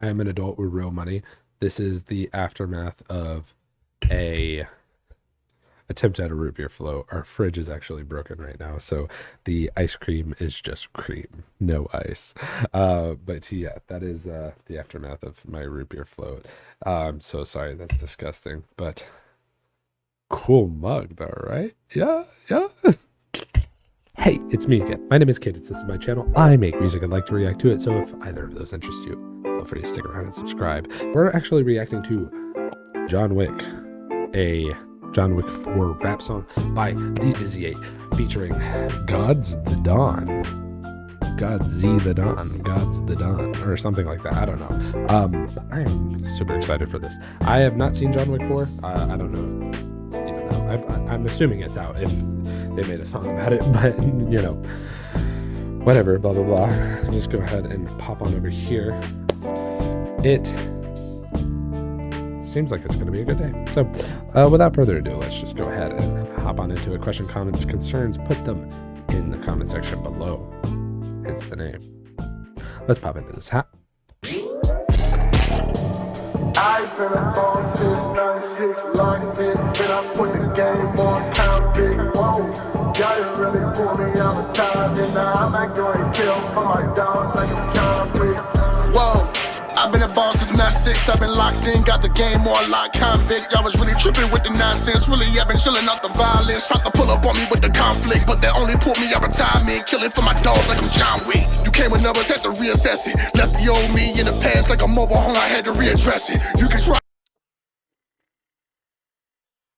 I am an adult with real money. This is the aftermath of a attempt at a root beer float. Our fridge is actually broken right now, so the ice cream is just cream, no ice. But yeah, that is the aftermath of my root beer float. I'm so sorry, that's disgusting, but cool mug though, right? Yeah, yeah. Hey, it's me again. My name is Cadence. This is my channel. I make music and like to react to it. So if either of those interest you, feel free to stick around and subscribe. We're actually reacting to John Wick, a John Wick 4 rap song by the DizzyEight featuring God's the Don. God's the Don, or something like that. I don't know. I am super excited for this. I have not seen John Wick 4. I don't know if it's even out. I'm assuming it's out if they made a song about it, but you know, whatever, blah blah blah. Just go ahead and pop on over here. It seems like it's going to be a good day. So without further ado, let's just go ahead and hop on into it. Question, comments, concerns, put them in the comment section below. Hence the name. Let's pop into this hat. I've been a boss since 96, locked in, then I put the game on count big. Whoa, y'all didn't really pull me out of time, and now I'm acting like kill for my dogs like I'm count big. Whoa, I've been a boss since 96, I've been locked in, got the game on lock, convict. I was really tripping with the nonsense, really I've been chilling off the violence. Tried to pull up on me with the conflict, but they only pulled me out retirement, killing for my dogs like I'm John Wick. You came with numbers, had to reassess it. Left the old me in the past like a mobile home, I had to readdress it. You can try.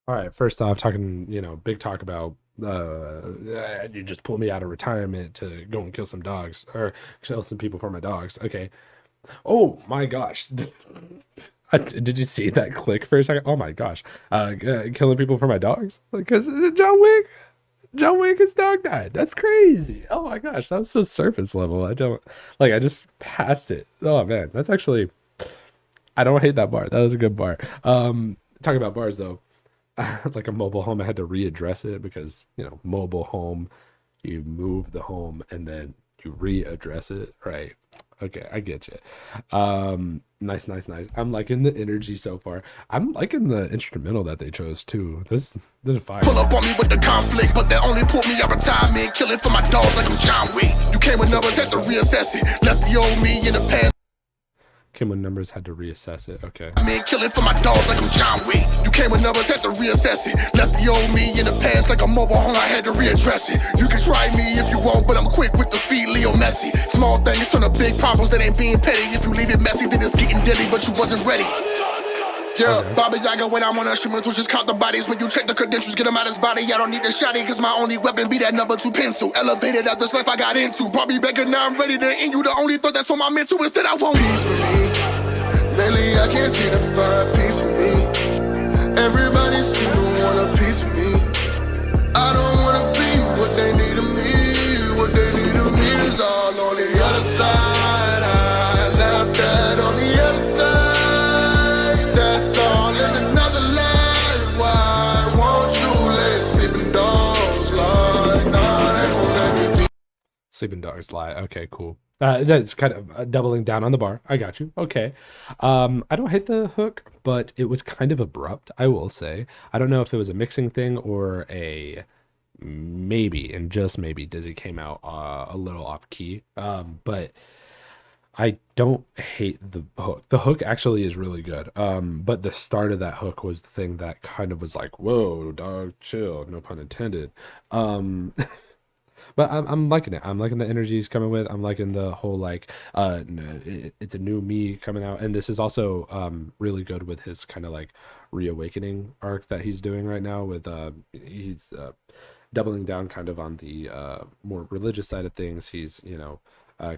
All right, first off, talking, big talk about you just pulled me out of retirement to go and kill some dogs or kill some people for my dogs. Okay. Oh my gosh. Did you see that click for a second? Oh my gosh. Killing people for my dogs? Because John Wick, his dog died. That's crazy. Oh my gosh, that was so surface level. I just passed it. Oh man, that's actually, I don't hate that bar. That was a good bar. Talking about bars though, like a mobile home, I had to readdress it because, mobile home, you move the home and then you readdress it, right? Okay, I get you. Nice, nice, nice. I'm liking the energy so far. I'm liking the instrumental that they chose too. This is fire. Pull up on me with the conflict, but they only pulled me out retirement, killing for my dogs like I'm John Wick. You came with numbers, had to reassess it. Left the old me in the past. Came with numbers, had to reassess it. Okay. I mean, killing for my dogs like I'm John Wick. You came with numbers, had to reassess it. Left the old me in the past like a mobile home, I had to readdress it. You can try me if you want, but I'm quick with the feet, Leo Messi. Small things turn to big problems that ain't being petty. If you leave it messy, then it's getting deadly, but you wasn't ready. Yeah, okay. Bobby Yaga when I'm on instrumentals, just count the bodies. When you check the credentials, get him out his body. I don't need the shotty, cause my only weapon be that number 2 pencil. Elevated out this life I got into. Brought me back and now I'm ready to end you. The only thought that's on my mental is that I want peace for me. Lately I can't see the find peace for me. Everybody seem to want a piece of me. I don't wanna be what they need of me. What they need of me is all on the other side. I left that on the other side. That's all in another life. Why won't you let sleeping dogs lie? Nah, they won't let me be. Sleeping dogs lie. Okay, cool. That's kind of doubling down on the bar. I got you. Okay. I don't hate the hook, but it was kind of abrupt, I will say. I don't know if it was a mixing thing or a maybe, and just maybe Dizzy came out a little off key. But I don't hate the hook. The hook actually is really good. But the start of that hook was the thing that kind of was like, whoa, dog, chill, no pun intended. But I'm liking it. I'm liking the energy he's coming with. I'm liking the whole it's a new me coming out, and this is also really good with his kind of like reawakening arc that he's doing right now. With he's doubling down kind of on the more religious side of things. He's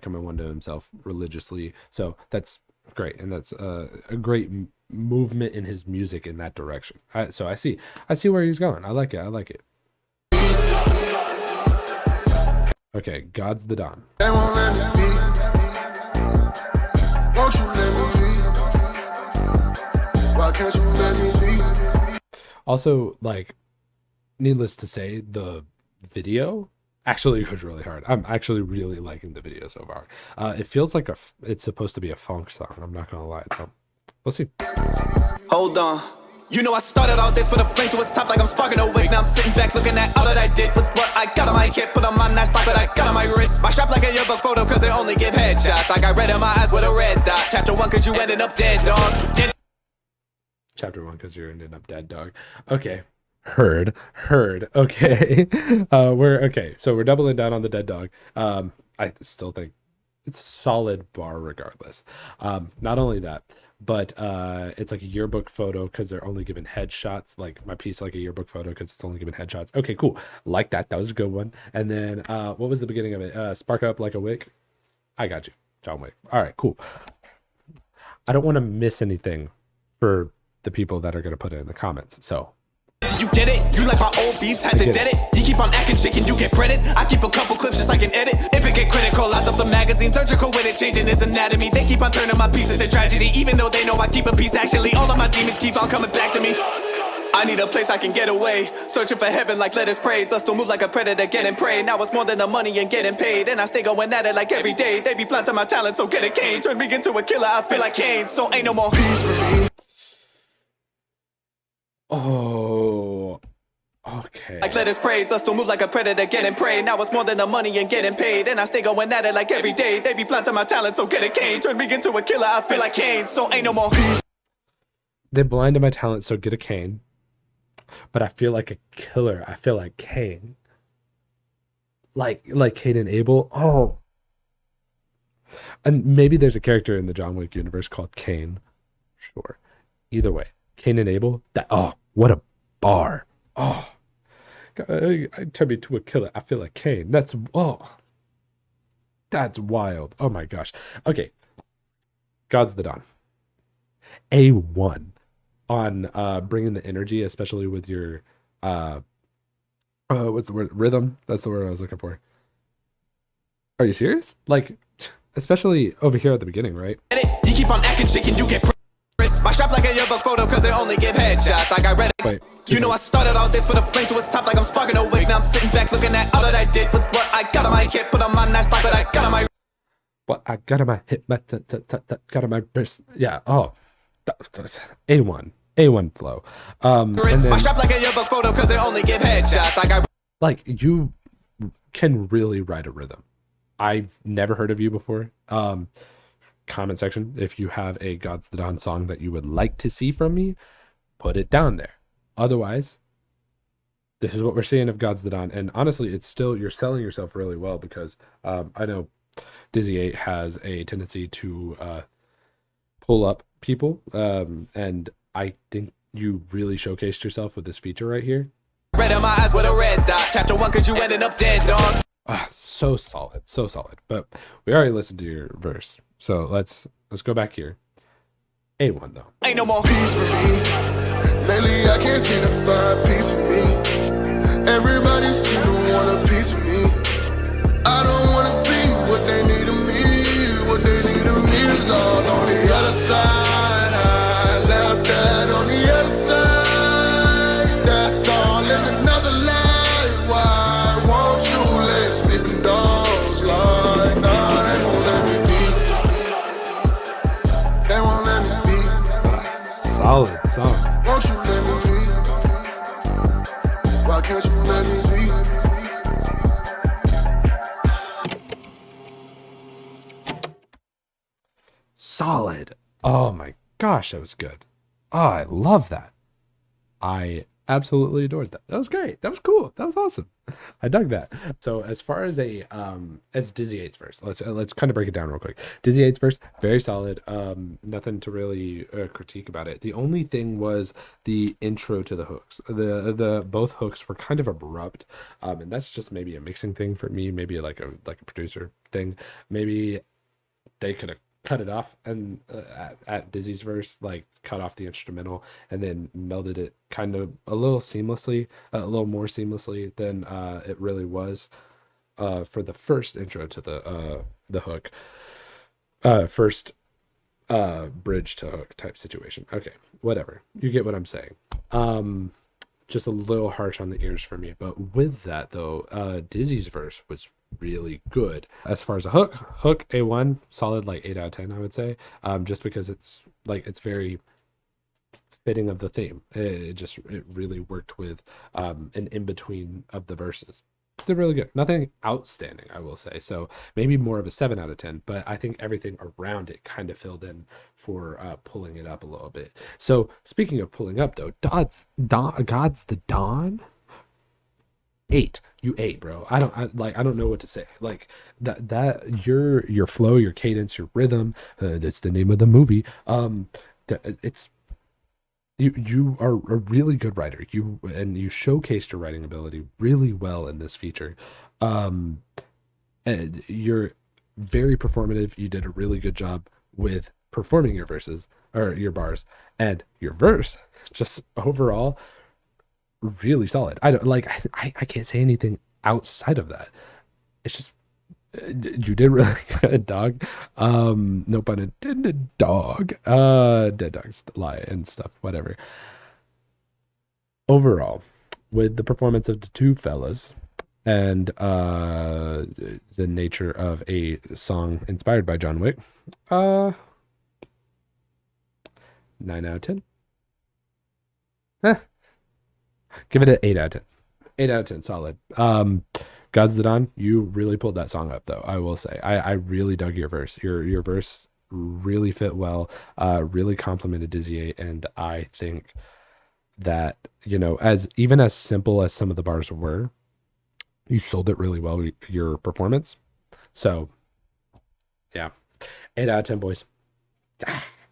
coming one to himself religiously, so that's great, and that's a great movement in his music in that direction. So I see where he's going. I like it. I like it. Okay, God's the Don. They won't let me be. Won't you let me be? Why can't you let me be? Also, like, needless to say, the video Actually, it goes really hard. I'm actually really liking the video so far. It feels like it's supposed to be a funk song. I'm not gonna lie though. We'll see. Hold on. You know I started all this with a flame to its top like I'm sparking a wick. Now I'm sitting back looking at all that I did with what I got on my hip. Put on my nice lock, but I got on my wrist. My strap like a yearbook photo cause they only give headshots. I got red in my eyes with a red dot. Chapter 1 cause you ended up dead, dog. Chapter 1 because you're ending up dead, dog. Okay. Heard. Okay. So we're doubling down on the dead dog. I still think it's a solid bar regardless. Not only that, but it's like a yearbook photo because they're only given headshots. Like my piece, like a yearbook photo because it's only given headshots. Okay, cool. Like that. That was a good one. And then what was the beginning of it? Spark up like a wick. I got you, John Wick. All right, cool. I don't want to miss anything for the people that are going to put it in the comments. So. Did you get it? You like my old beefs, had to dead it. You keep on acting chicken, you get credit. I keep a couple clips just like an edit. If it get critical, I dump the magazine, surgical with it, changing its anatomy. They keep on turning my pieces to tragedy, even though they know I keep a piece actually. All of my demons keep on coming back to me. I need a place I can get away, searching for heaven like let us pray. Thus don't move like a predator, getting prey. Now it's more than the money and getting paid, and I stay going at it like every day. They be planting my talent, so get a cane. Turn me into a killer, I feel like Kane. So ain't no more peace for me. Oh, okay. Like let us pray, thus don't move like a predator, getting prey. Now it's more than the money and getting paid, and I stay going at it like every day. They be planting my talent, so get a cane. Turn me into a killer, I feel like Kane. So ain't no more peace. They blinded my talent, so get a cane. But I feel like a killer. I feel like Cain. Like Cain and Abel. Oh. And maybe there's a character in the John Wick universe called Cain. Sure. Either way. Cain and Abel. What a bar. Oh. I turn me to a killer. I feel like Cain. That's wild. Oh my gosh. Okay. GODZtheDon. A1 on bringing the energy, especially with your what's the word? Rhythm. That's the word I was looking for. Are you serious? Like, especially over here at the beginning, right? You keep on acting chicken, you get my strap like a yearbook photo cause they only give headshots. I got red. Wait, you know I started all this with a flame to its top like I'm sparking a wick. Now I'm sitting back looking at all that I did with what I got on my hip. Put on my nice lock, but I got on my what I got on my hip, got on my wrist. Yeah. Oh, A1 flow. And then, my strap like a yearbook photo cause they only give headshots. I got like you can really write a rhythm. I've never heard of you before. Comment section, if you have a GODZtheDon song that you would like to see from me, put it down there. Otherwise, this is what we're seeing of GODZtheDon. And honestly, it's still, you're selling yourself really well because I know DizzyEight has a tendency to pull up people. And I think you really showcased yourself with this feature right here. Red in my eyes with a red dot. Chapter 1 cause you ended up dead, dog. So solid. But we already listened to your verse. So let's go back here. A1 though. Ain't no more peace for me. Lately I can't seem to find peace for me. Everybody seem to want a piece of me. I don't wanna be what they need of me. What they need of me is all on the other side. I left that on the other side. That's all in another life. Why won't you let sleeping dogs lie? Nah, they won't let me be. They won't let me be. Solid song. Won't you let me be? Why can't you let me be? Solid. Oh my gosh, that was good. Oh, I love that. I absolutely adored that. That was great. That was cool. That was awesome. I dug that. So as far as as DizzyEight's verse, let's kind of break it down real quick. DizzyEight's verse, very solid. Nothing to really critique about it. The only thing was the intro to the hooks. The both hooks were kind of abrupt, and that's just maybe a mixing thing for me. Maybe like a producer thing. Maybe they could have cut it off and at Dizzy's verse, like cut off the instrumental and then melded it kind of a little more seamlessly than it really was for the first intro to the hook, first bridge to hook type situation. Okay, whatever, you get what I'm saying. just a little harsh on the ears for me. But with that though, Dizzy's verse was really good. As far as a hook A1, solid like 8 out of 10, I would say. Just because it's very fitting of the theme. It really worked with an in between of the verses. They're really good. Nothing outstanding, I will say. So maybe more of a 7 out of 10, but I think everything around it kind of filled in for pulling it up a little bit. So speaking of pulling up though, God's the Don 8. You 8, bro. I don't know what to say. Like that your flow, your cadence, your rhythm, that's the name of the movie. It's you are a really good writer. You showcased your writing ability really well in this feature. And you're very performative. You did a really good job with performing your verses or your bars, and your verse just overall really solid. I can't say anything outside of that. It's just you did really good, dog. No pun intended, dog. Dead dogs lie and stuff, whatever. Overall, with the performance of the two fellas and the nature of a song inspired by John Wick, 9 out of 10. Give it an 8 out of 10. 8 out of 10, solid. GODZtheDon, you really pulled that song up, though. I will say, I really dug your verse. Your verse really fit well. Really complimented DizzyEight, and I think that as simple as some of the bars were, you sold it really well. Your performance. So, yeah, 8 out of 10, boys.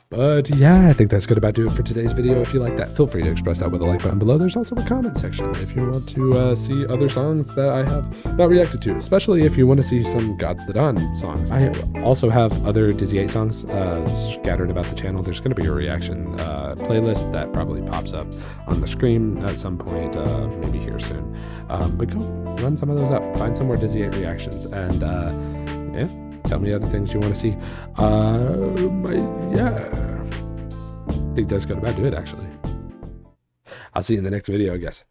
But yeah, I think that's going to about do it for today's video. If you like that, feel free to express that with a like button below. There's also a comment section if you want to see other songs that I have not reacted to, especially if you want to see some GODZtheDon songs. I also have other DizzyEight songs scattered about the channel. There's going to be a reaction playlist that probably pops up on the screen at some point, maybe here soon. But go run some of those up. Find some more DizzyEight reactions, and yeah. Tell me other things you want to see. Yeah. I think that's going to about do it, actually. I'll see you in the next video, I guess.